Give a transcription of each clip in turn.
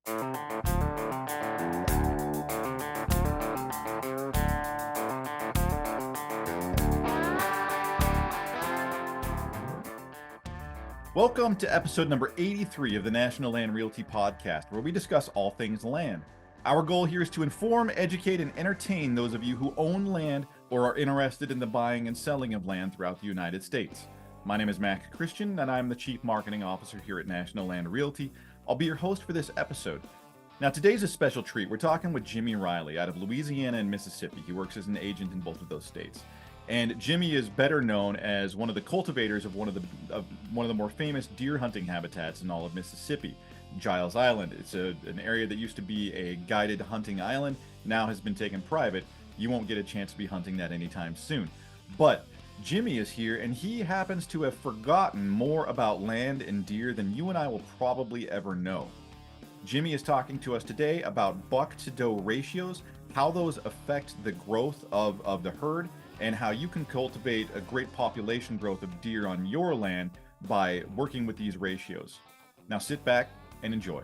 Welcome to episode number 83 of the National Land Realty Podcast, where we discuss all things land. Our goal here is to inform, educate, and entertain those of you who own land or are interested in the buying and selling of land throughout the United States. My name is Mac Christian, and I'm the Chief Marketing Officer here at National Land Realty. I'll be your host for this episode. Now, today's a special treat. We're talking with Jimmy Riley out of Louisiana and Mississippi. He works as an agent in both of those states. And Jimmy is better known as one of the cultivators of one of the more famous deer hunting habitats in all of Mississippi, Giles Island. It's an area that used to be a guided hunting island, now has been taken private. You won't get a chance to be hunting that anytime soon. But Jimmy is here, and he happens to have forgotten more about land and deer than you and I will probably ever know. Jimmy is talking to us today about buck-to-doe ratios, how those affect the growth of the herd, and how you can cultivate a great population growth of deer on your land by working with these ratios. Now sit back and enjoy.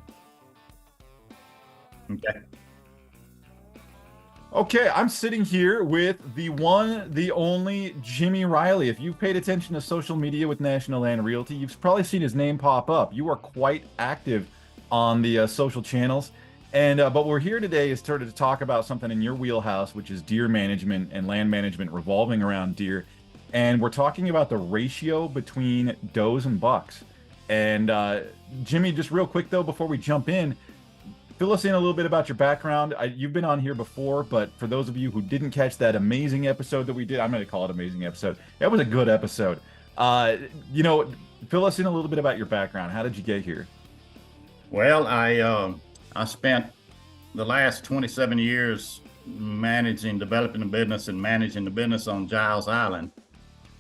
Okay, I'm sitting here with the one, the only Jimmy Riley. If you've paid attention to social media with National Land Realty, you've probably seen his name pop up. You are quite active on the social channels. But we're here today is sort of to talk about something in your wheelhouse, which is deer management and land management revolving around deer. And we're talking about the ratio between does and bucks. And Jimmy, just real quick though, before we jump in, fill us in a little bit about your background. You've been on here before, but for those of you who didn't catch that amazing episode that we did, I'm going to call it amazing episode. That was a good episode. Fill us in a little bit about your background. How did you get here? Well, I spent the last 27 years developing the business and managing the business on Giles Island,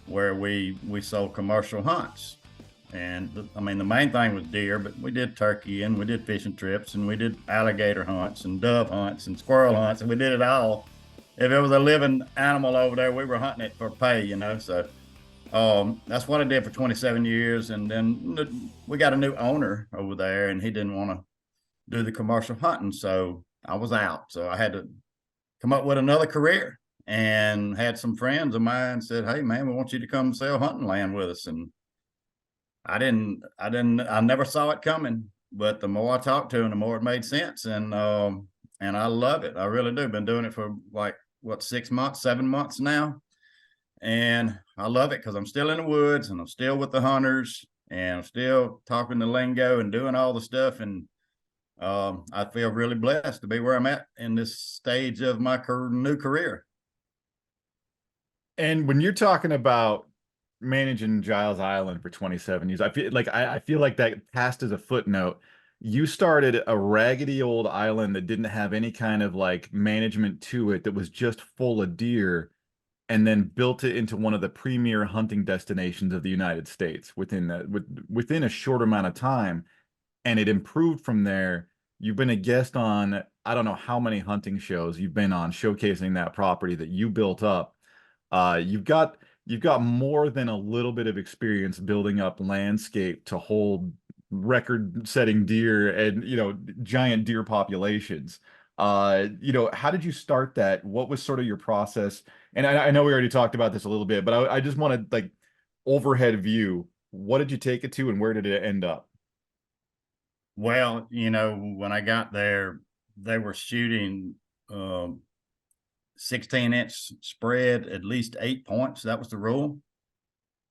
where we sold commercial hunts. And the main thing was deer, but we did turkey and we did fishing trips and we did alligator hunts and dove hunts and squirrel hunts, and we did it all. If it was a living animal over there, we were hunting it for pay, So that's what I did for 27 years. And then we got a new owner over there, and he didn't want to do the commercial hunting, so I was out. So I had to come up with another career, and had some friends of mine said, "Hey man, we want you to come sell hunting land with us." And I never saw it coming, but the more I talked to him, the more it made sense. And I love it. I really do. Been doing it for 6 months, 7 months now. And I love it because I'm still in the woods and I'm still with the hunters and I'm still talking the lingo and doing all the stuff. And I feel really blessed to be where I'm at in this stage of my new career. And when you're talking about managing Giles Island for 27 years, I feel like that passed as a footnote. You started a raggedy old island that didn't have any kind of management to it, that was just full of deer, and then built it into one of the premier hunting destinations of the United States within a short amount of time. And it improved from there. You've been a guest on, I don't know how many hunting shows you've been on, showcasing that property that you built up. You've got more than a little bit of experience building up landscape to hold record-setting deer and, giant deer populations. How did you start that? What was sort of your process? And I know we already talked about this a little bit, but I just want to overhead view. What did you take it to, and where did it end up? Well, when I got there, they were shooting 16-inch spread, at least 8 points. That was the rule.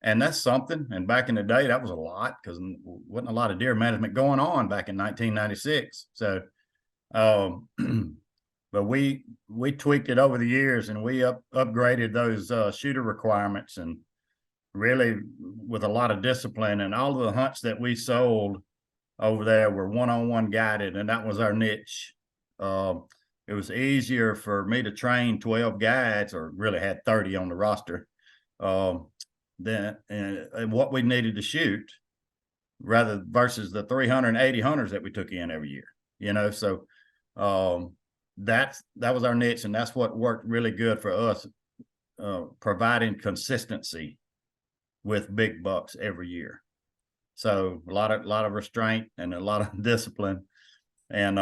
And that's something. And back in the day, that was a lot, because there wasn't a lot of deer management going on back in 1996. So, but we tweaked it over the years, and we upgraded those shooter requirements, and really with a lot of discipline. And all of the hunts that we sold over there were one-on-one guided, and that was our niche. It was easier for me to train 12 guides, or really had 30 on the roster, than what we needed to shoot, versus the 380 hunters that we took in every year. So that was our niche, and that's what worked really good for us, providing consistency with big bucks every year. So a lot of restraint and a lot of discipline. And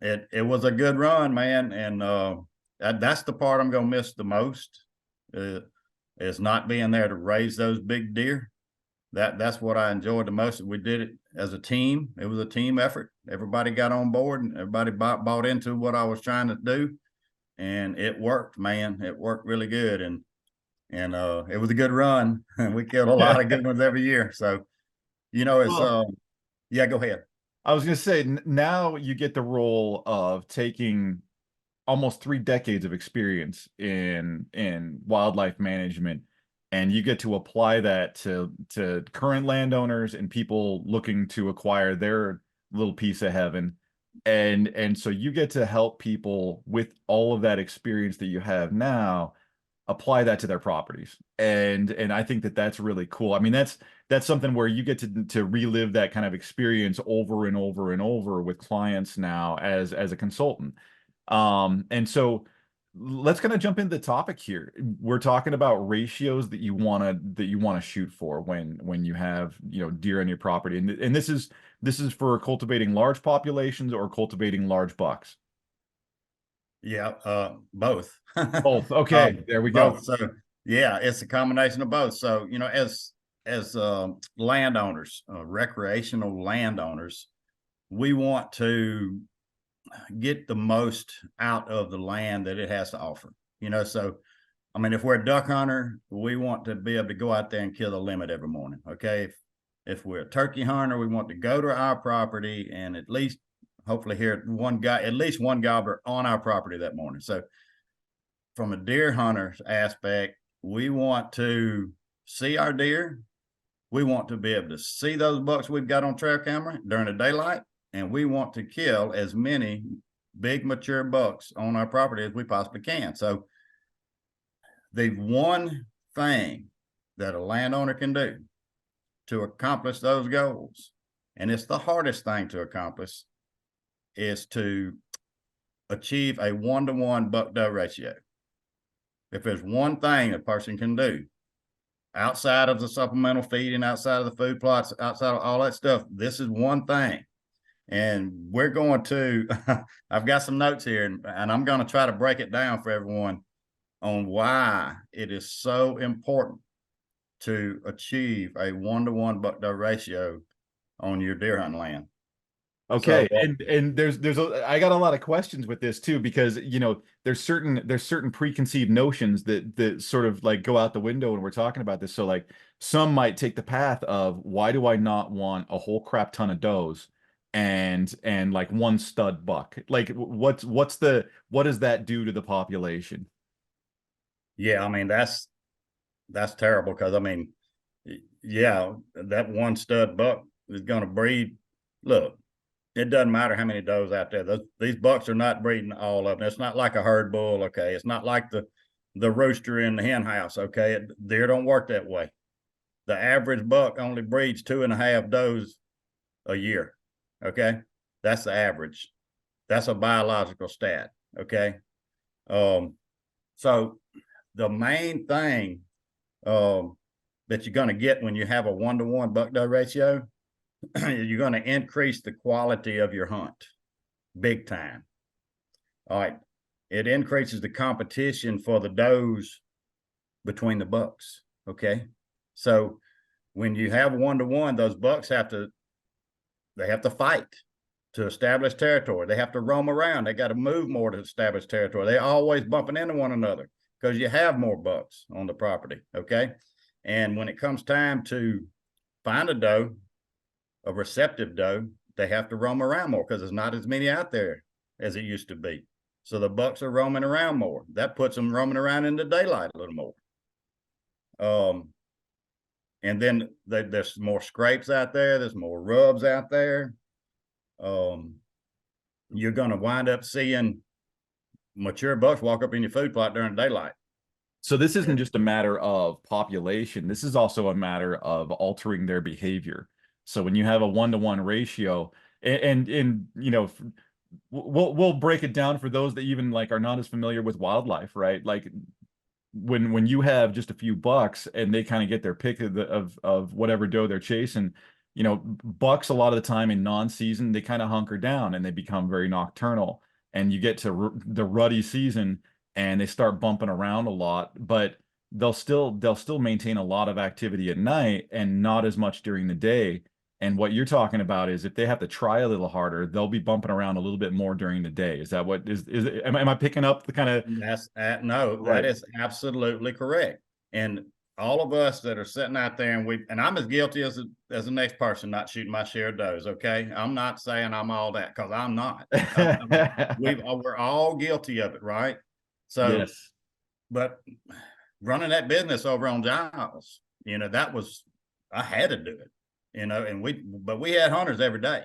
it was a good run, man. And that's the part I'm gonna miss the most, uh, is not being there to raise those big deer. That's what I enjoyed the most. We did it as a team. It was a team effort. Everybody got on board and everybody bought into what I was trying to do, and it worked, man. It worked really good, and it was a good run. And we killed a lot of good ones every year. So it's Well, yeah. Go ahead. I was going to say, now you get the role of taking almost 3 decades of experience in wildlife management, and you get to apply that to current landowners and people looking to acquire their little piece of heaven. And so you get to help people with all of that experience that you have now apply that to their properties. And I think that that's really cool. I mean, that's something where you get to relive that kind of experience over and over and over with clients now as a consultant. And so let's kind of jump into the topic here. We're talking about ratios that you want to shoot for when you have, deer on your property. And this is for cultivating large populations or cultivating large bucks. Yeah, both. Both. Okay, there we go. Both. So yeah, it's a combination of both. So as landowners, recreational landowners, we want to get the most out of the land that it has to offer. So I mean, if we're a duck hunter, we want to be able to go out there and kill the limit every morning. Okay. If we're a turkey hunter, we want to go to our property and at least hopefully hear at least one gobbler on our property that morning. So from a deer hunter's aspect, we want to see our deer. We want to be able to see those bucks we've got on trail camera during the daylight, and we want to kill as many big mature bucks on our property as we possibly can. So the one thing that a landowner can do to accomplish those goals, and it's the hardest thing to accomplish, is to achieve a 1-to-1 buck-doe ratio. If there's one thing a person can do outside of the supplemental feeding, outside of the food plots, outside of all that stuff, this is one thing. And we're going to, I've got some notes here, and I'm going to try to break it down for everyone on why it is so important to achieve a 1-to-1 buck-doe ratio on your deer hunting land. Okay, So and I got a lot of questions with this too, because there's certain preconceived notions that sort of like go out the window when we're talking about this. So like some might take the path of, why do I not want a whole crap ton of does and like one stud buck? Like what does that do to the population? yeah, I mean that's terrible, because I mean, yeah, that one stud buck is going to breed. Look, it doesn't matter how many does out there. These bucks are not breeding all of them. It's not like a herd bull. Okay, it's not like the rooster in the hen house. Okay, deer don't work that way. The average buck only breeds 2.5 does a year. Okay, that's the average. That's a biological stat. Okay, so the main thing that you're going to get when you have a 1-to-1 buck-doe ratio, you're going to increase the quality of your hunt big time. All right. It increases the competition for the does between the bucks. Okay. So when you have 1-to-1, those bucks have to fight to establish territory. They have to roam around. They got to move more to establish territory. They're always bumping into one another because you have more bucks on the property. Okay. And when it comes time to find a doe, a receptive doe, they have to roam around more because there's not as many out there as it used to be. So the bucks are roaming around more. That puts them roaming around in the daylight a little more. And then there's more scrapes out there. There's more rubs out there. You're going to wind up seeing mature bucks walk up in your food plot during daylight. So this isn't just a matter of population. This is also a matter of altering their behavior. So when you have a 1-to-1 ratio, and we'll break it down for those that even like are not as familiar with wildlife, right? Like when you have just a few bucks and they kind of get their pick of whatever doe they're chasing, bucks a lot of the time in non-season, they kind of hunker down and they become very nocturnal. And you get to the ruddy season and they start bumping around a lot, but they'll still maintain a lot of activity at night and not as much during the day. And what you're talking about is if they have to try a little harder, they'll be bumping around a little bit more during the day. Is that what is am I picking up the kind of That's no, right? that is absolutely correct. And all of us that are sitting out there, and I'm as guilty as the next person, not shooting my share of does. Okay, I'm not saying I'm all that, because I'm not. We're all guilty of it, right? So, Yes. but running that business over on Giles, I had to do it, and we had hunters every day.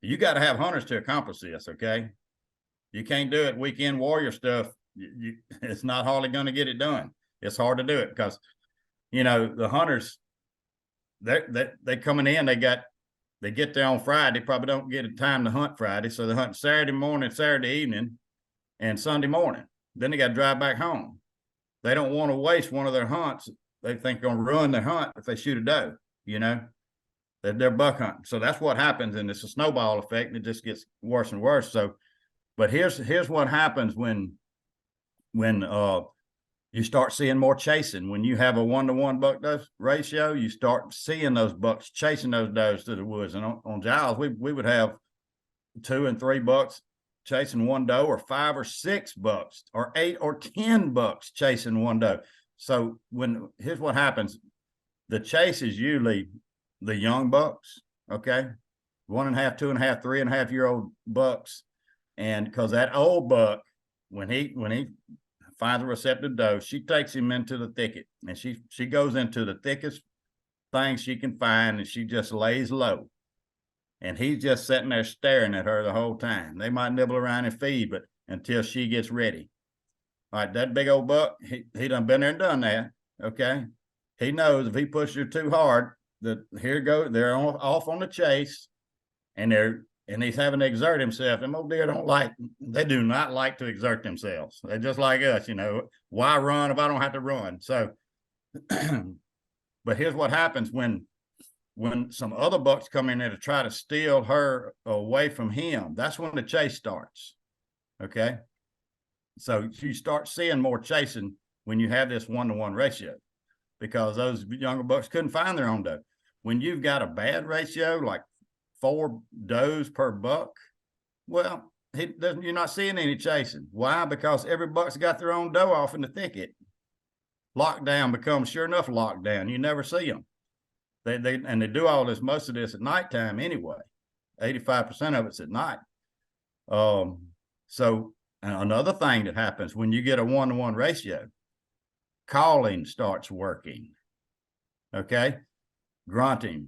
You got to have hunters to accomplish this. Okay, you can't do it weekend warrior stuff. It's not hardly going to get it done. It's hard to do it because, the hunters, they coming in, they get there on Friday, probably don't get a time to hunt Friday. So they hunt Saturday morning, Saturday evening, and Sunday morning. Then they got to drive back home. They don't want to waste one of their hunts. They think going to ruin their hunt if they shoot a doe, they're buck hunting. So that's what happens. And it's a snowball effect, and it just gets worse and worse. So, but here's what happens when you start seeing more chasing. When you have a 1-to-1 buck-doe ratio, you start seeing those bucks chasing those does to the woods. And on Giles, we would have 2 and 3 bucks chasing one doe, or 5 or 6 bucks, or 8 or 10 bucks chasing one doe. So here's what happens. The chase is usually the young bucks, okay? 1.5, 2.5, 3.5-year-old bucks. And because that old buck, when he finds a receptive doe, she takes him into the thicket, and she goes into the thickest thing she can find, and she just lays low. And he's just sitting there staring at her the whole time. They might nibble around and feed, but until she gets ready. All right, that big old buck, he done been there and done that. Okay, he knows if he pushes her too hard, that here goes, they're off on the chase, and he's having to exert himself. Them old deer they do not like to exert themselves. They're just like us, why run if I don't have to run? So, but here's what happens when some other bucks come in there to try to steal her away from him. That's when the chase starts. Okay. So you start seeing more chasing when you have this 1-to-1 ratio, because those younger bucks couldn't find their own doe. When you've got a bad ratio, like 4 does per buck, well, you're not seeing any chasing. Why? Because every buck's got their own doe off in the thicket. Lockdown becomes sure enough lockdown. You never see them. They do all this, most of this at nighttime anyway. 85% of it's at night. So another thing that happens when you get a 1-to-1 ratio, calling starts working. Okay, grunting,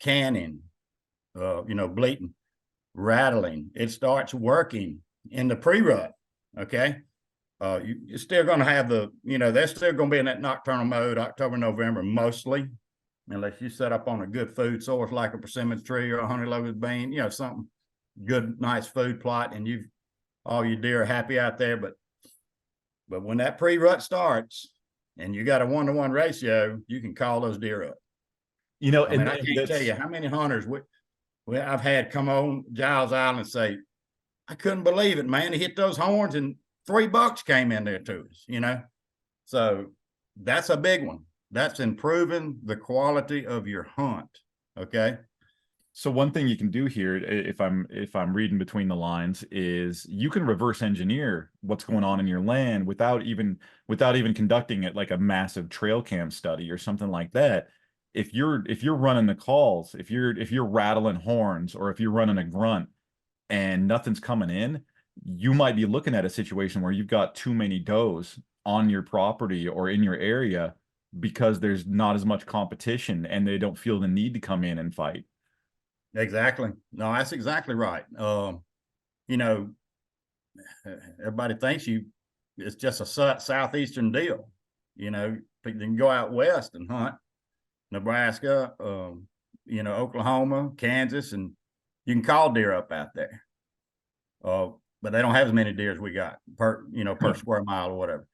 canning, bleating, rattling. It starts working in the pre-rut. Okay. You're still going to have they're still going to be in that nocturnal mode, October, November, mostly, unless you set up on a good food source like a persimmon tree or a honey locust bean, something good, nice food plot, and all your deer are happy out there. But when that pre-rut starts and you got a 1-to-1 ratio, you can call those deer up. I can't tell you how many hunters I've had come on Giles Island and say, I couldn't believe it, man. He hit those horns and 3 bucks came in there to us, So that's a big one. That's improving the quality of your hunt. Okay. So one thing you can do here, if I'm reading between the lines, is you can reverse engineer what's going on in your land without even conducting it like a massive trail cam study or something like that. If you're running the calls, if you're rattling horns, or if you're running a grunt and nothing's coming in, you might be looking at a situation where you've got too many does on your property or in your area because there's not as much competition and they don't feel the need to come in and fight. Exactly. No, that's exactly right. Everybody thinks it's just a southeastern deal. You can go out west and hunt, Nebraska, Oklahoma, Kansas, and you can call deer up out there. But they don't have as many deer as we got per square mile or whatever.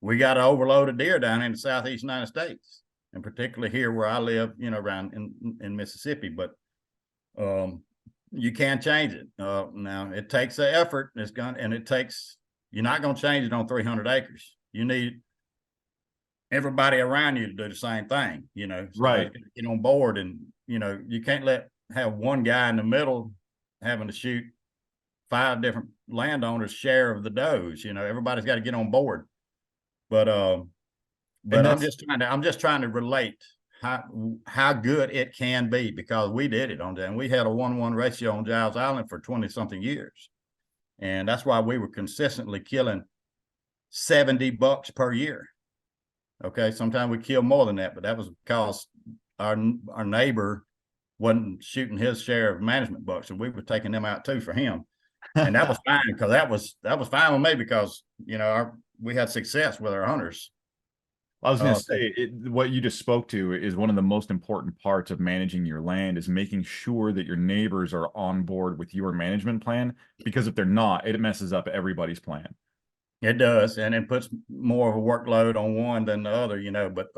We got an overload of deer down in the southeast United States. and particularly here where I live, you know, around in Mississippi. But you can change it. Now it takes an effort. You're not going to change it on 300 acres. You need everybody around you to do the same thing. You know, Right. get on board, and you know, you can't have one guy in the middle having to shoot 5 different landowners' share of the does. You know, everybody's got to get on board. But I'm just trying to relate how good it can be, because we did it on that, and we had a 1-1 ratio on Giles Island for 20 something years, and that's why we were consistently killing 70 bucks per year. Okay, sometimes we kill more than that, but that was because our neighbor wasn't shooting his share of management bucks, and we were taking them out too for him, and that was fine, because that was fine with me, because you know we had success with our hunters. I was going to say, what you just spoke to is one of the most important parts of managing your land, is making sure that your neighbors are on board with your management plan, because if they're not, it messes up everybody's plan. It does, and it puts more of a workload on one than the other, you know, but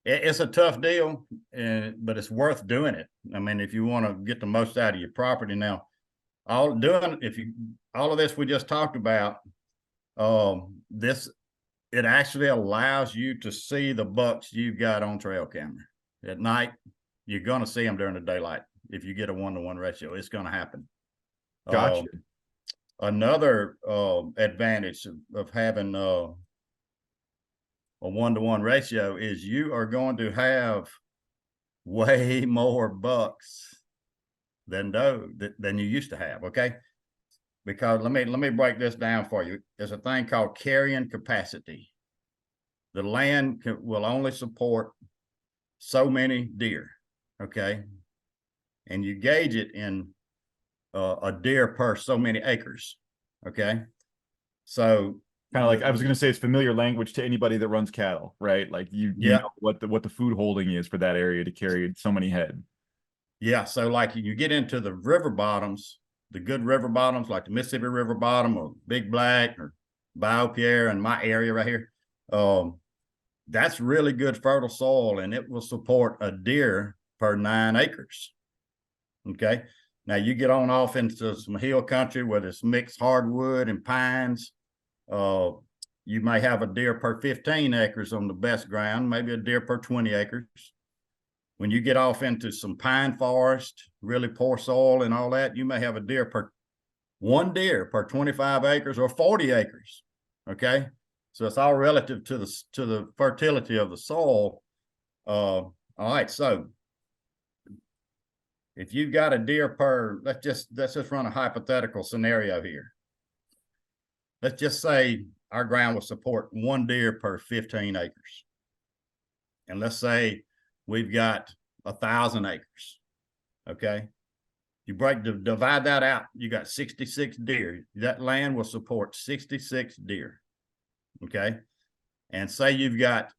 it's a tough deal, but it's worth doing it. I mean, if you want to get the most out of your property. Now, all of this we just talked about, it actually allows you to see the bucks you've got on trail camera. At night, you're going to see them during the daylight. If you get a 1-to-1 ratio, it's going to happen. Gotcha. Another advantage of having a 1-to-1 ratio is you are going to have way more bucks than you used to have. Okay. Because let me break this down for you. There's a thing called carrying capacity. The land will only support so many deer, okay? And you gauge it in a deer per so many acres, okay? So kind of like, I was going to say, it's familiar language to anybody that runs cattle, right? Like you know what the food holding is for that area to carry so many head. Yeah, so like you get into the river bottoms, the good river bottoms, like the Mississippi River bottom or Big Black or Bayou Pierre in my area right here. That's really good fertile soil, and it will support a deer per 9 acres. Okay. Now you get on off into some hill country where there's mixed hardwood and pines. You may have a deer per 15 acres on the best ground, maybe a deer per 20 acres. When you get off into some pine forest, really poor soil and all that, you may have one deer per 25 acres or 40 acres. Okay. So it's all relative to the fertility of the soil. All right. So if you've got a deer let's just run a hypothetical scenario here. Let's just say our ground will support 1 deer per 15 acres. And let's say we've got 1,000 acres. Okay. You divide that out, you got 66 deer. That land will support 66 deer. Okay. And say you've got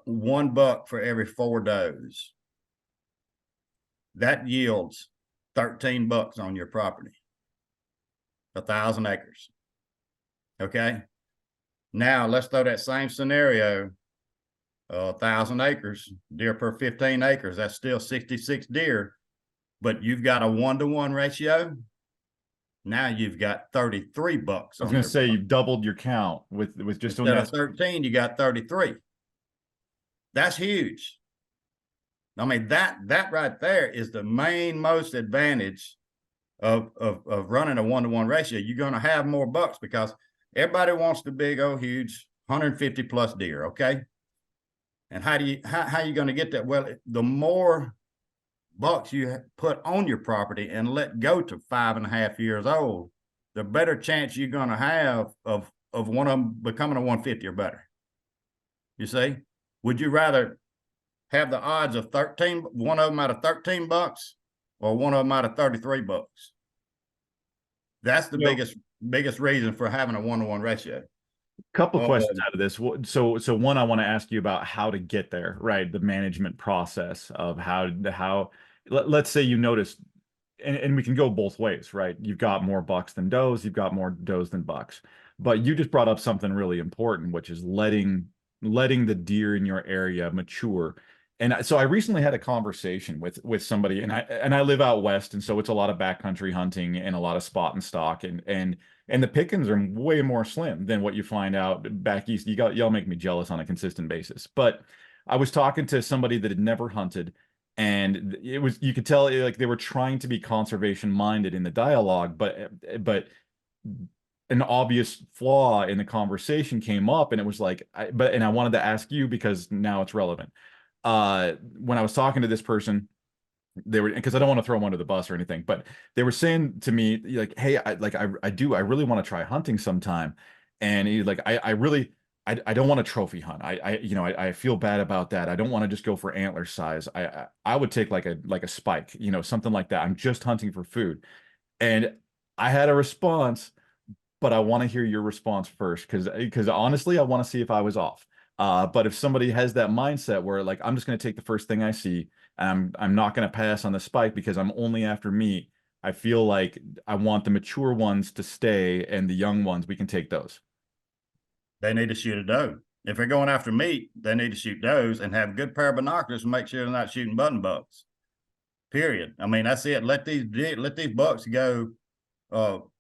1 buck for every 4 does. That yields 13 bucks on your property. 1,000 acres. Okay. Now let's throw that same scenario, 1,000 acres, deer per 15 acres. That's still 66 deer, but you've got a 1-to-1 ratio. Now you've got 33 bucks. I was going to say, you've doubled your count with just instead of 13, you got 33. That's huge. I mean, that right there is the most advantage of running a 1-to-1 ratio. You're going to have more bucks because everybody wants the big, huge 150 plus deer. Okay. And how you going to get that? Well, the more bucks you put on your property and let go to 5.5 years old, the better chance you're going to have of one of them becoming a 150 or better. You see, would you rather have the odds of 13, one of them out of 13 bucks or one of them out of 33 bucks? That's the biggest reason for having a 1-to-1 ratio. Couple questions out of this. So one, I want to ask you about how to get there, right? The management process of how let's say you notice, and we can go both ways, right? You've got more bucks than does, you've got more does than bucks, but you just brought up something really important, which is letting the deer in your area mature. So I recently had a conversation with somebody, and I live out west, and so it's a lot of backcountry hunting and a lot of spot and stock, and the pickings are way more slim than what you find out back east. Y'all make me jealous on a consistent basis. But I was talking to somebody that had never hunted, and it was you could tell like they were trying to be conservation minded in the dialogue, but an obvious flaw in the conversation came up, and it was like, and I wanted to ask you because now it's relevant. When I was talking to this person, they were because I don't want to throw them under the bus or anything, but they were saying to me like, "Hey, I really want to try hunting sometime," and he like, I really. I don't want to trophy hunt. I feel bad about that. I don't want to just go for antler size. I would take like a spike, something like that. I'm just hunting for food. And I had a response, but I want to hear your response first because honestly, I want to see if I was off. But if somebody has that mindset where like I'm just going to take the first thing I see, I'm not going to pass on the spike because I'm only after meat. I feel like I want the mature ones to stay, and the young ones we can take those. They need to shoot a doe. If they're going after meat, they need to shoot does and have a good pair of binoculars and make sure they're not shooting button bucks. Period. I mean, that's it. Let these bucks go.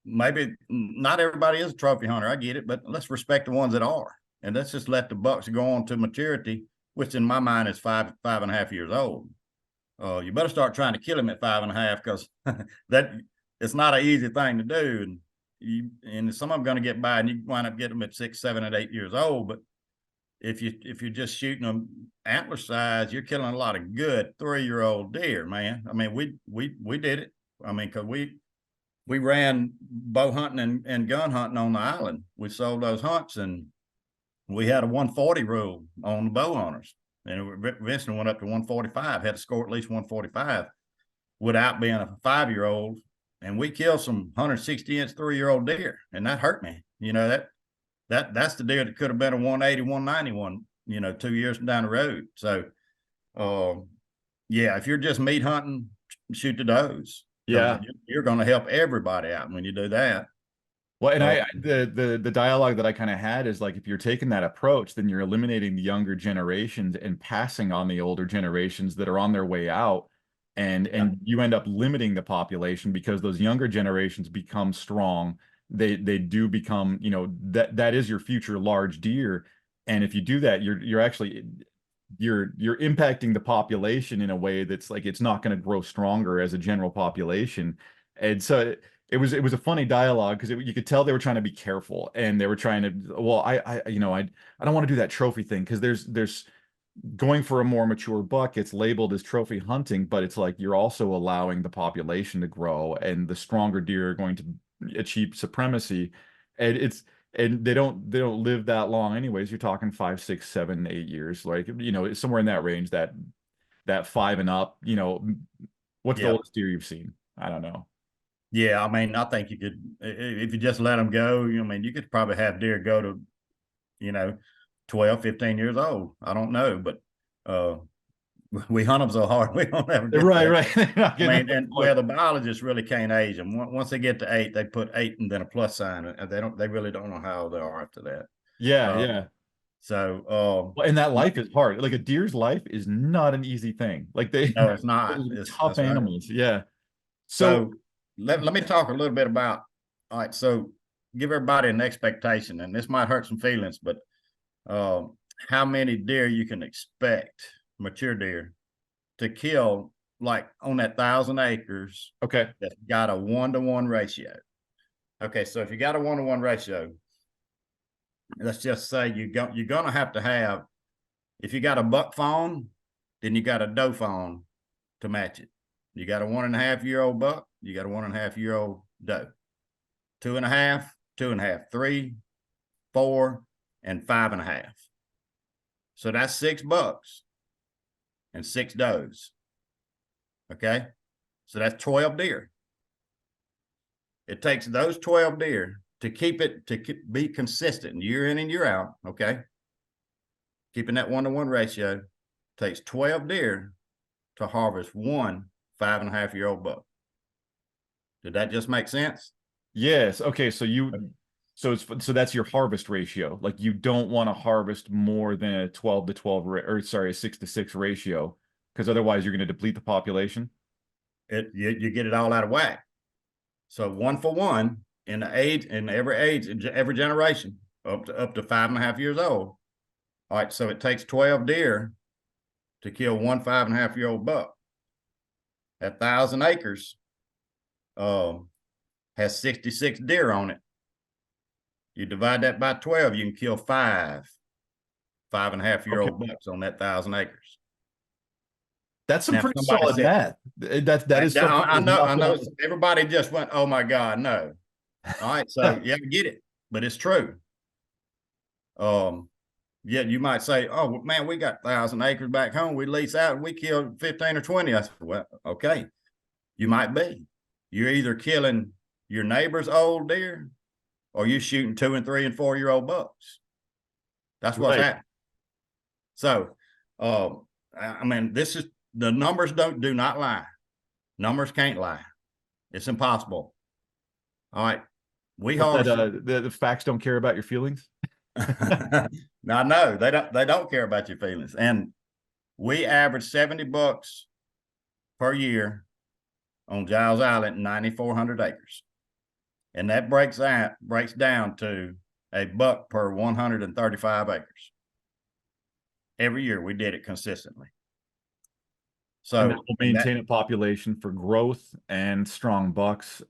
Maybe not everybody is a trophy hunter. I get it, but let's respect the ones that are, and let's just let the bucks go on to maturity, which in my mind is 5.5 years old. You better start trying to kill them at 5.5 because that it's not an easy thing to do, and some of them going to get by, and you wind up getting them at 6, 7, and 8 years old. But if you're just shooting them antler size, you're killing a lot of good 3-year-old deer, man. I mean, we did it. I mean, because we ran bow hunting and gun hunting on the island. We sold those hunts, and we had a 140 rule on the bow hunters, and eventually went up to 145. Had to score at least 145 without being a 5-year-old. And we killed some 160-inch 3-year-old deer, and that hurt me. That's the deer that could have been a 180, 191, 2 years down the road. So, yeah, if you're just meat hunting, shoot the does. Yeah. You're going to help everybody out when you do that. Well, and the dialogue that I kind of had is like if you're taking that approach, then you're eliminating the younger generations and passing on the older generations that are on their way out, and you end up limiting the population because those younger generations become strong. They do become, that is your future large deer, and if you do that, you're actually you're impacting the population in a way that's like it's not going to grow stronger as a general population. And so it was a funny dialogue because you could tell they were trying to be careful, and they were trying to, well, I don't want to do that trophy thing because there's going for a more mature buck, it's labeled as trophy hunting, but it's like you're also allowing the population to grow, and the stronger deer are going to achieve supremacy. And they don't live that long anyways. You're talking 5, 6, 7, 8 years, like somewhere in that range, that 5 and up. What's the Yeah. oldest deer you've seen? I don't know. Yeah. I mean, I think you could, if you just let them go, I mean, you could probably have deer go to, 12, 15 years old. I don't know, but we hunt them so hard we don't ever get Right, there. right. I mean, and well, the biologists really can't age them. Once they get to 8, they put 8 and then a plus sign, and they really don't know how old they are after that. Yeah, Uh, yeah. so, Well, and that life is hard. Like a deer's life is not an easy thing. Like no, it's not. they're It's tough that's right. animals. Yeah. So So let me talk a little bit about. All right, so give everybody an expectation, and this might hurt some feelings, but uh, how many deer you can expect, mature deer, to kill like on that 1,000 acres okay. that's got a 1-to-1 ratio. Okay, so if you got a 1-to-1 ratio, let's just say you're gonna have to have, if you got a buck fawn, then you got a doe fawn to match it. You got a 1.5-year-old buck, you got a 1.5-year-old doe. 2.5, 2.5, 3, 4, and 5.5. So that's 6 bucks and 6 does. Okay, so that's 12 deer. It takes those 12 deer to keep it to be consistent year in and year out. Okay, keeping that 1-to-1 ratio takes 12 deer to harvest one 5.5-year-old buck. Did that just make sense? Yes. Okay. So So that's your harvest ratio. Like you don't want to harvest more than a 12 to 12 or sorry, a 6 to 6 ratio because otherwise you're going to deplete the population. You get it all out of whack. So 1 for 1 in every age, in every generation, up to 5.5 years old. All right, so it takes 12 deer to kill one 5.5-year-old buck. That 1,000 acres has 66 deer on it. You divide that by 12, you can kill 5.5-year-old bucks on that 1,000 acres. That's some Now, pretty somebody solid said, math. That is something I there's know, I nothing know. else. Everybody just went, "Oh my God, no!" All right, so yeah, I get it, but it's true. Yeah, you might say, "Oh man, we got 1,000 acres back home. We lease out, and we killed 15 or 20." I said, "Well, okay, you might be. You're either killing your neighbor's old deer, or you're shooting 2 and 3 and 4-year-old bucks. That's what's Right. happening." So, I mean, this is the numbers do not lie. Numbers can't lie. It's impossible. All right, we What's that? harvested. The facts don't care about your feelings. Now, no, they don't care about your feelings. And we average 70 bucks per year on Giles Island, 9,400 acres, and that breaks down to a buck per 135 acres. Every year we did it consistently. And that So will maintain a population for growth and strong bucks,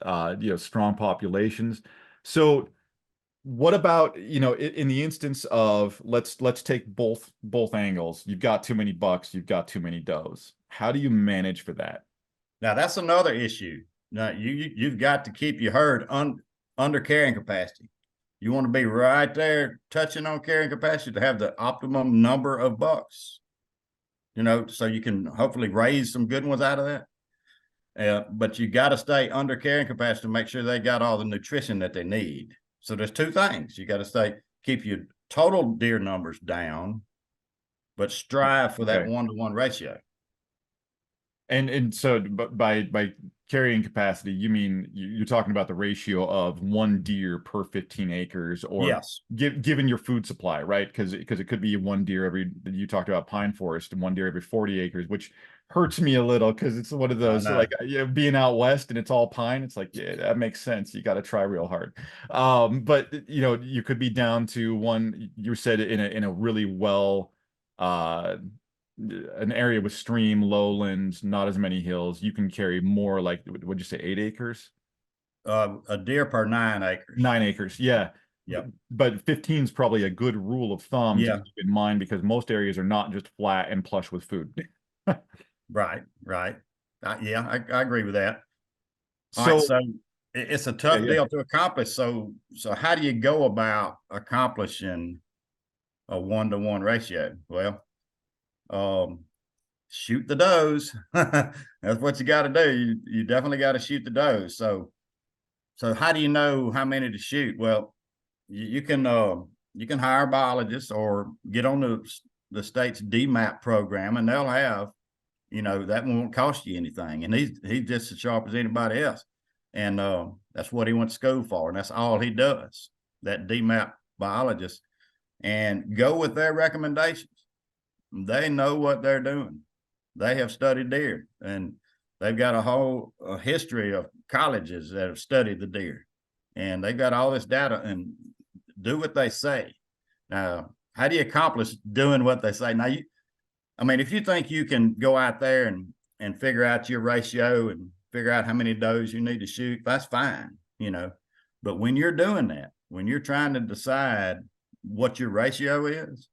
strong populations. So what about, in the instance of let's take both angles. You've got too many bucks, you've got too many does. How do you manage for that? now that's another issue. Now you've got to keep your herd under carrying capacity. You want to be right there touching on carrying capacity to have the optimum number of bucks, so you can hopefully raise some good ones out of that. But you got to stay under carrying capacity to make sure they got all the nutrition that they need. So there's two things. You got to keep your total deer numbers down, but strive for that Okay. 1-to-1 ratio. And so by carrying capacity, you mean you're talking about the ratio of 1 deer per 15 acres, or Yes. given your food supply, right? Because it could be 1 deer you talked about pine forest, and 1 deer every 40 acres, which hurts me a little because it's one of those like being out west and it's all pine. It's like, yeah, that makes sense. You got to try real hard. But you could be down to one. You said in a really well an area with stream, lowlands, not as many hills, you can carry more, like, what'd you say, 8 acres? A deer per 9 acres. 9 acres, yeah. Yep. But 15 is probably a good rule of thumb to keep in mind because most areas are not just flat and plush with food. Right. Yeah, I agree with that. All So, right, so it's a tough deal to accomplish. So how do you go about accomplishing a 1-to-1 ratio? Well, shoot the does. That's what you got to do. You definitely got to shoot the does. So how do you know how many to shoot? Well, you can hire biologists or get on the state's DMAP program, and they'll have, that won't cost you anything. And he's just as sharp as anybody else. And that's what he went to school for. And that's all he does, that DMAP biologist, and go with their recommendations. They know what they're doing. They have studied deer, and they've got a whole history of colleges that have studied the deer, and they got all this data and do what they say. Now, how do you accomplish doing what they say? Now, if you think you can go out there and figure out your ratio and figure out how many does you need to shoot, that's fine, But when you're doing that, when you're trying to decide what your ratio is,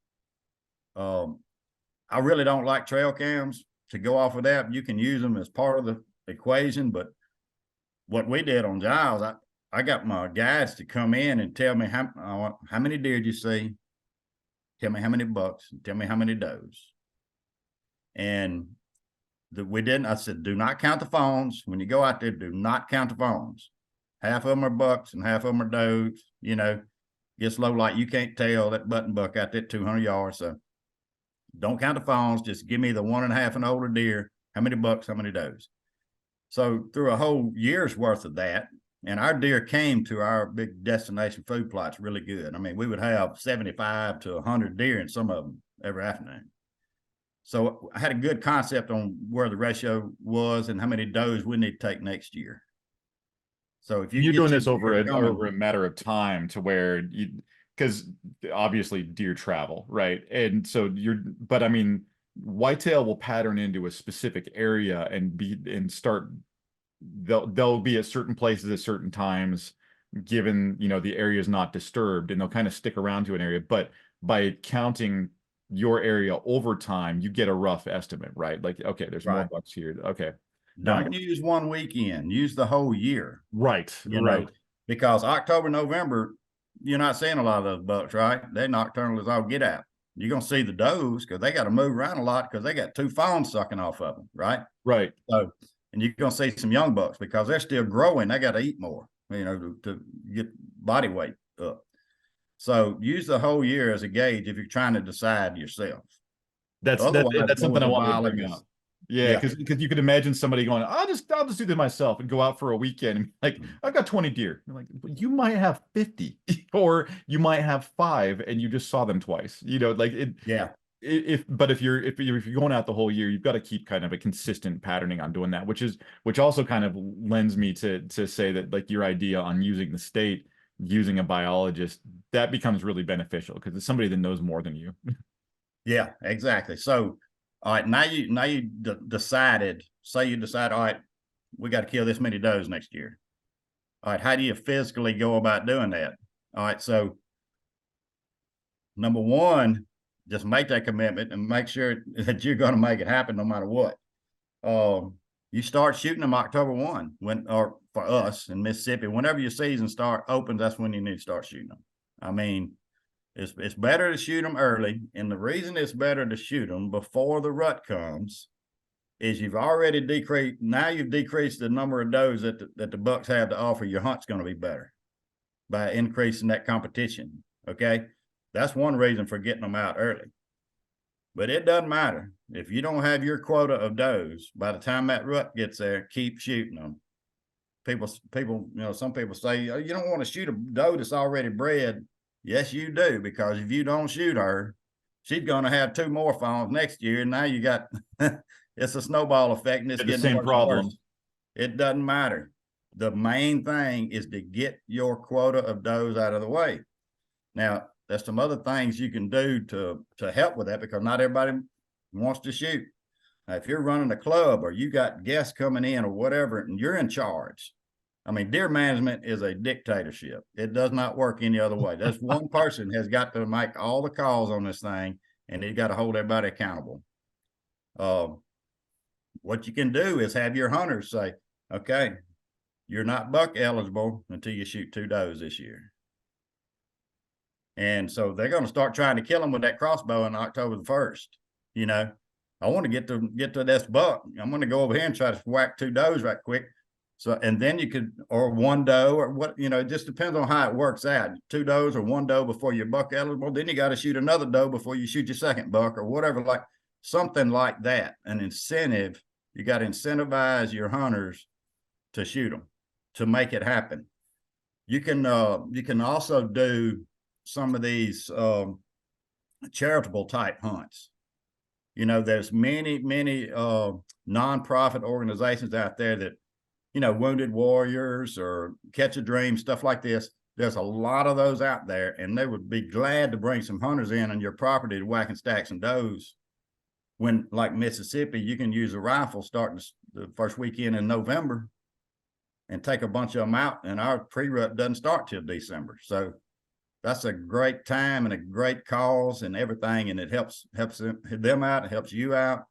I really don't like trail cams to go off of that. You can use them as part of the equation, but what we did on Giles, I got my guides to come in and tell me how many deer did you see, tell me how many bucks, and tell me how many does. And we didn't. I said, do not count the fawns. When you go out there, do not count the fawns. Half of them are bucks and half of them are does. Gets low light, you can't tell that button buck out there 200 yards. So don't count the fawns. Just give me the 1.5 and older deer. How many bucks, how many does? So through a whole year's worth of that, and our deer came to our big destination food plots really good. I mean, we would have 75 to 100 deer in some of them every afternoon. So I had a good concept on where the ratio was and how many does we need to take next year. So if you You're get doing your this over deer over coming, a matter of time to where you, because obviously deer travel, right? And so but I mean, whitetail will pattern into a specific area and start. They'll be at certain places at certain times, given the area is not disturbed, and they'll kind of stick around to an area. But by counting your area over time, you get a rough estimate, right? Like, okay, there's more right? bucks here. Okay, nice. Don't use one weekend, use the whole year, Right, you right. know, because October, November, you're not seeing a lot of those bucks, right? They're nocturnal as all get out. You're going to see the does because they got to move around a lot because they got two fawns sucking off of them, right? Right. So, and you're going to see some young bucks because they're still growing. They got to eat more, to get body weight up. So use the whole year as a gauge if you're trying to decide yourself. Otherwise, That's go something with I a wanted to bring biologist. up. Yeah, Yeah. because you could imagine somebody going, I'll just do this myself and go out for a weekend and be like, I've got 20 deer. You're like, "Well, you might have 50, or you might have five and you just saw them twice. Like it Yeah. if you're going out the whole year, you've got to keep kind of a consistent patterning on doing that, which also kind of lends me to say that, like, your idea on using the state, using a biologist, that becomes really beneficial because it's somebody that knows more than you. Yeah, exactly. So, all right, now you decided. Say you decide, all right, we got to kill this many does next year. All right, how do you physically go about doing that? All right, so number one, just make that commitment and make sure that you're going to make it happen no matter what. You start shooting them October 1 or for us in Mississippi, whenever your season opens, that's when you need to start shooting them. I mean, it's better to shoot them early, and the reason it's better to shoot them before the rut comes is you've already decreased. Now you've decreased the number of does that the bucks have to offer. Your hunt's going to be better by increasing that competition. Okay, that's one reason for getting them out early. But it doesn't matter if you don't have your quota of does. By the time that rut gets there, keep shooting them. People, some people say, oh, you don't want to shoot a doe that's already bred. Yes, you do, because if you don't shoot her, she's going to have two more fawns next year. And now you got, it's a snowball effect, and it's The getting same worse and problem. worse. It doesn't matter. The main thing is to get your quota of does out of the way. Now, there's some other things you can do to help with that, because not everybody wants to shoot. Now, if you're running a club or you got guests coming in or whatever, and you're in charge, I mean, deer management is a dictatorship. It does not work any other way. There's one person has got to make all the calls on this thing, and he's got to hold everybody accountable. What you can do is have your hunters say, okay, you're not buck eligible until you shoot two does this year. And so they're going to start trying to kill them with that crossbow on October the 1st. I want to get to this buck. I'm going to go over here and try to whack two does right quick. So, and then you could, or one doe, or what, it just depends on how it works out. Two does or one doe before you're buck eligible. Then you got to shoot another doe before you shoot your second buck, or whatever, like something like that. An incentive. You got to incentivize your hunters to shoot them, to make it happen. You can also do some of these charitable type hunts. There's many nonprofit organizations out there that, Wounded Warriors or Catch a Dream, stuff like this. There's a lot of those out there, and they would be glad to bring some hunters in on your property to whack and stack some does. When, like Mississippi, you can use a rifle starting the first weekend in November and take a bunch of them out, and our pre-rut doesn't start till December. So that's a great time and a great cause and everything, and it helps them out, it helps you out,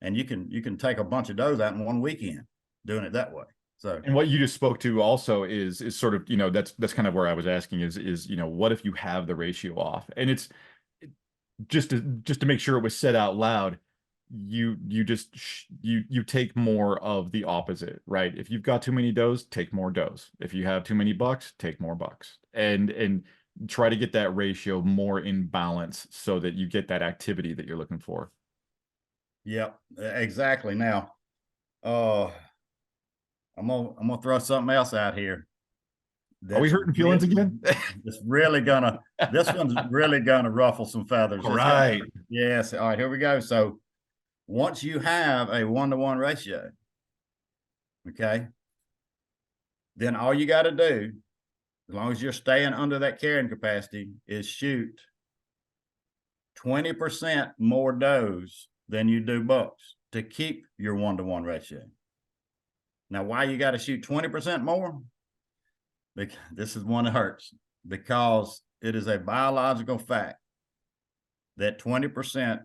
and you can take a bunch of does out in one weekend doing it that way. So, and what you just spoke to also is sort of, that's kind of where I was asking is what if you have the ratio off, and it's just to make sure it was said out loud. You take more of the opposite, right? If you've got too many does, take more does. If you have too many bucks, take more bucks, and try to get that ratio more in balance so that you get that activity that you're looking for. Yep, exactly. Now, I'm gonna throw something else out here. Are we That's hurting feelings really, again? it's really gonna, this one's really gonna ruffle some feathers. All It's gonna, right. yes. All right, here we go. So once you have a 1-to-1 ratio, okay, then all you got to do, as long as you're staying under that carrying capacity, is shoot 20% more does than you do bucks to keep your 1-to-1 ratio. Now, why you got to shoot 20% more? Because this is one that hurts, because it is a biological fact that 20%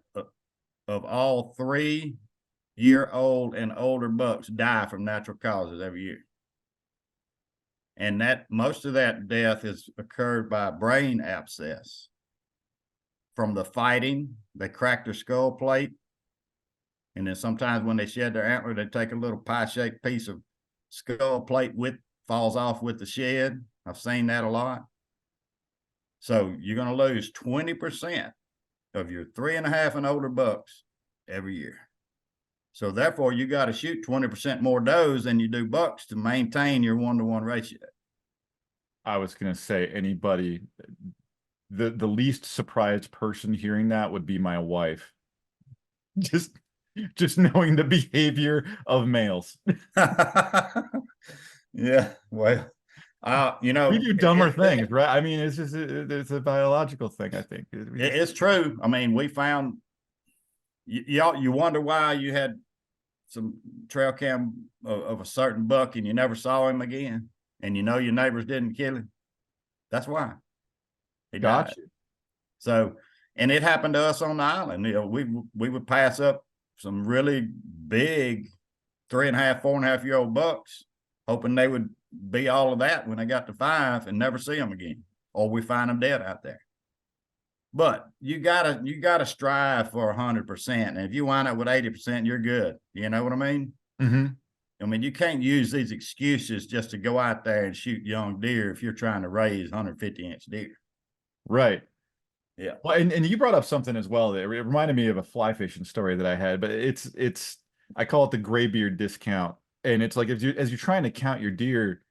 of all 3-year-old and older bucks die from natural causes every year. And that most of that death is occurred by brain abscess from the fighting. They crack their skull plate. And then sometimes when they shed their antler, they take a little pie-shaped piece of skull plate falls off with the shed. I've seen that a lot. So you're going to lose 20% of your 3.5 and older bucks every year. So therefore, you got to shoot 20% more does than you do bucks to maintain your 1-to-1 ratio. I was going to say anybody, the least surprised person hearing that would be my wife. Just knowing the behavior of males. Yeah, well, We do dumber things, right? I mean, it's just it's a biological thing, I think. It's true. I mean, we found you wonder why you had some trail cam of a certain buck and you never saw him again, and you know your neighbors didn't kill him. That's why he died. Gotcha. So, and it happened to us on the island. You know, we would pass up some really big 3.5, 4.5-year-old bucks, hoping they would be all of that when they got to 5 and never see them again, or we find them dead out there. But you gotta strive for 100%. And if you wind up with 80%, you're good. You know what I mean? Mm-hmm. I mean, you can't use these excuses just to go out there and shoot young deer if you're trying to raise 150-inch deer. Right. Yeah. Well, and you brought up something as well that it reminded me of a fly fishing story that I had, but it's I call it the graybeard discount. And it's like as you're trying to count your deer,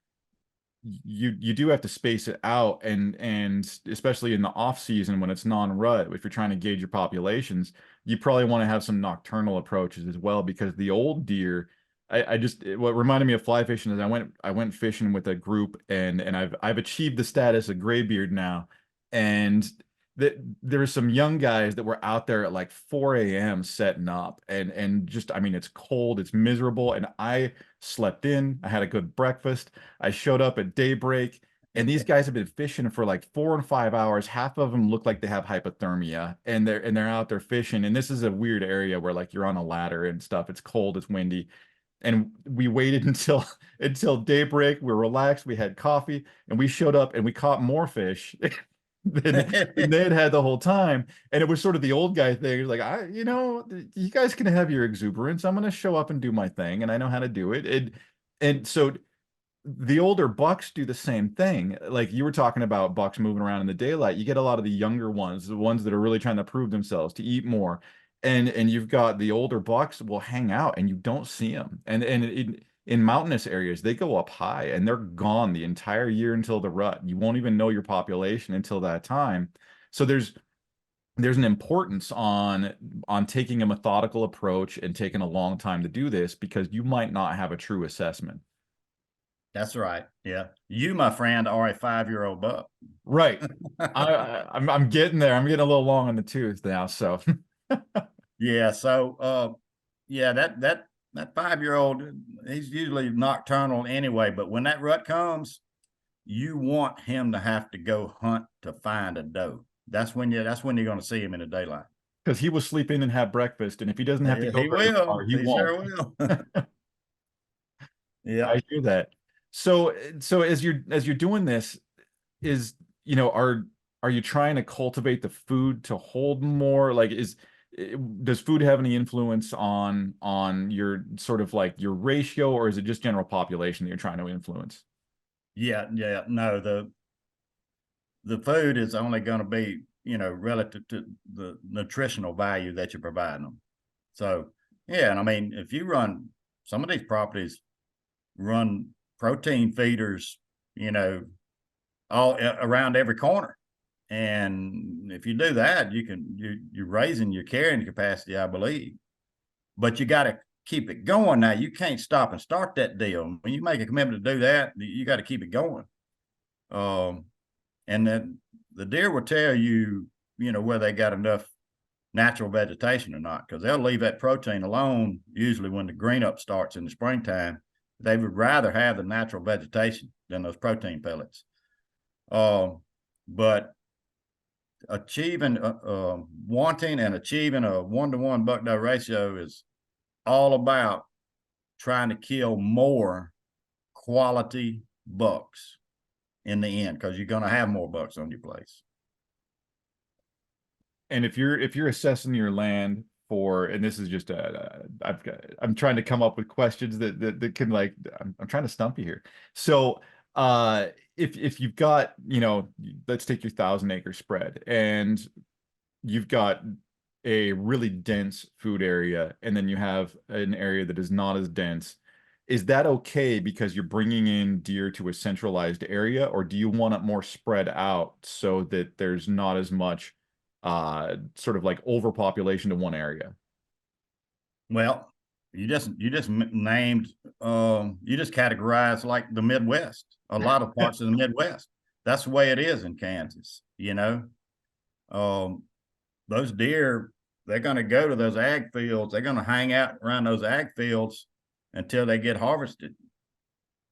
you do have to space it out, and especially in the off season when it's non-rut, if you're trying to gauge your populations, you probably want to have some nocturnal approaches as well, because the old deer, what reminded me of fly fishing is I went fishing with a group, and I've achieved the status of graybeard now, and there were some young guys that were out there at like 4 a.m. setting up, and just, I mean, it's cold, it's miserable, and I slept in, I had a good breakfast, I showed up at daybreak, and these guys have been fishing for like 4 and 5 hours. Half of them look like they have hypothermia, and they're out there fishing, and this is a weird area where like you're on a ladder and stuff. It's cold, it's windy, and we waited until daybreak. We were relaxed, we had coffee, and we showed up and we caught more fish than they had the whole time. And it was sort of the old guy thing. Like, you guys can have your exuberance. I'm going to show up and do my thing, and I know how to do it. And so the older bucks do the same thing. Like you were talking about bucks moving around in the daylight. You get a lot of the younger ones, the ones that are really trying to prove themselves, to eat more. And you've got the older bucks will hang out and you don't see them. And in mountainous areas, they go up high and they're gone the entire year until the rut. You won't even know your population until that time. So there's an importance on taking a methodical approach and taking a long time to do this, because you might not have a true assessment. That's right. Yeah. You, my friend, are a 5-year-old buck. Right. I'm getting there. I'm getting a little long on the tooth now. So yeah. So yeah, that 5-year-old, he's usually nocturnal anyway, but when that rut comes, you want him to have to go hunt to find a doe. That's when you're going to see him in the daylight. Because he will sleep in and have breakfast, and if he doesn't have to go he very will. far, he won't. Sure will. Yeah. I hear that. So as you're doing this, is are you trying to cultivate the food to hold more? Like, does food have any influence on your sort of like your ratio, or is it just general population that you're trying to influence? Yeah. No, the food is only going to be, relative to the nutritional value that you're providing them. So, yeah. And I mean, if you run, some of these properties run protein feeders, all around every corner. And if you do that, you're raising your carrying capacity, I believe. But you got to keep it going. Now you can't stop and start that deal. When you make a commitment to do that, you got to keep it going. And then the deer will tell you, where they got enough natural vegetation or not, because they'll leave that protein alone. Usually when the green up starts in the springtime, they would rather have the natural vegetation than those protein pellets. But wanting and achieving a 1-to-1 buck-to-doe ratio is all about trying to kill more quality bucks in the end, because you're going to have more bucks on your place. And if you're assessing your land for, and this is just I'm trying to come up with questions that can, like, I'm trying to stump you here. So if you've got, let's take your 1,000-acre spread, and you've got a really dense food area, and then you have an area that is not as dense, is that okay because you're bringing in deer to a centralized area, or do you want it more spread out so that there's not as much sort of like overpopulation to one area? Well, you just named, you just categorized like the Midwest, a lot of parts of the Midwest. That's the way it is in Kansas. Those deer, they're going to go to those ag fields. They're going to hang out around those ag fields until they get harvested.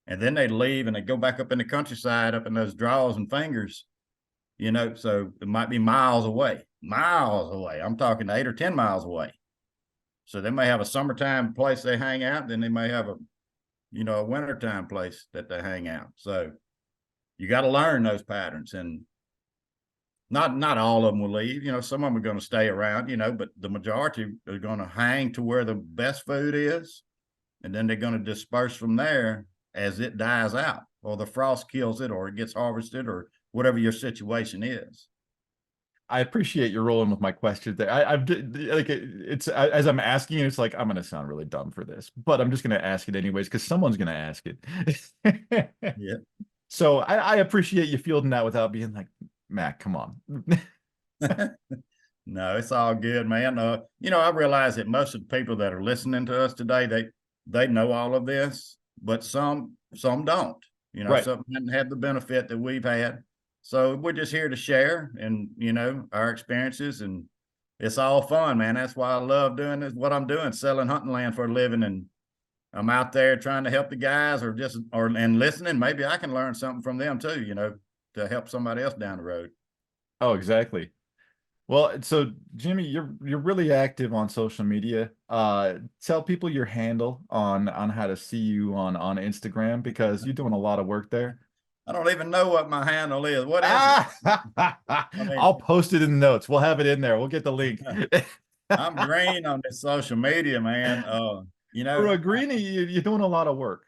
And then they leave and they go back up in the countryside, up in those draws and fingers, so it might be miles away. I'm talking 8 or 10 miles away. So they may have a summertime place they hang out. Then they may have a wintertime place that they hang out. So you got to learn those patterns, and not all of them will leave. Some of them are going to stay around, but the majority are going to hang to where the best food is. And then they're going to disperse from there as it dies out, or the frost kills it, or it gets harvested, or whatever your situation is. I appreciate you rolling with my questions there. I've like, it's as I'm asking it, it's like, I'm going to sound really dumb for this, but I'm just going to ask it anyways, because someone's going to ask it. Yeah. So I appreciate you fielding that without being like, Mac, come on. No, it's all good, man. I realize that most of the people that are listening to us today, they know all of this, but some don't. Right. Some haven't had the benefit that we've had. So we're just here to share and, our experiences, and it's all fun, man. That's why I love doing this, what I'm doing, selling hunting land for a living. And I'm out there trying to help the guys, and listening. Maybe I can learn something from them too, to help somebody else down the road. Oh, exactly. Well, so Jimmy, you're really active on social media. Tell people your handle on how to see you on Instagram, because you're doing a lot of work there. I don't even know what my handle is. What is it? I'll post it in the notes. We'll have it in there. We'll get the link. I'm green on this social media, man. For a greenie, you're doing a lot of work.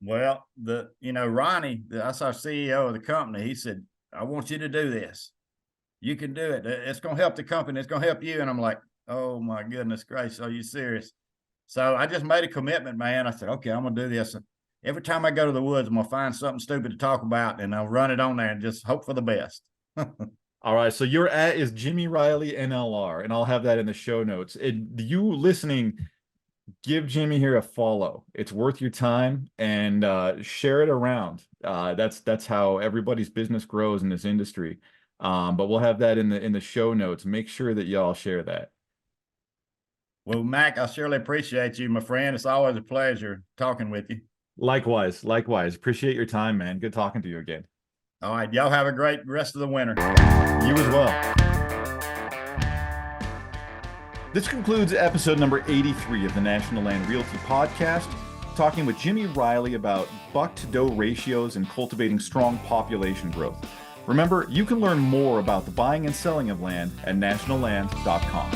Well, Ronnie, that's our CEO of the company. He said, I want you to do this. You can do it. It's going to help the company. It's going to help you. And I'm like, oh my goodness gracious, are you serious? So I just made a commitment, man. I said, okay, I'm going to do this. Every time I go to the woods, I'm going to find something stupid to talk about, and I'll run it on there and just hope for the best. All right. So your @ is Jimmy Riley NLR, and I'll have that in the show notes. You listening, give Jimmy here a follow. It's worth your time, and share it around. That's how everybody's business grows in this industry. But we'll have that in the show notes. Make sure that y'all share that. Well, Mac, I surely appreciate you, my friend. It's always a pleasure talking with you. Likewise. Appreciate your time, man. Good talking to you again. All right. Y'all have a great rest of the winter. You as well. This concludes episode number 83 of the National Land Realty Podcast, talking with Jimmy Riley about buck-to-doe ratios and cultivating strong population growth. Remember, you can learn more about the buying and selling of land at nationalland.com.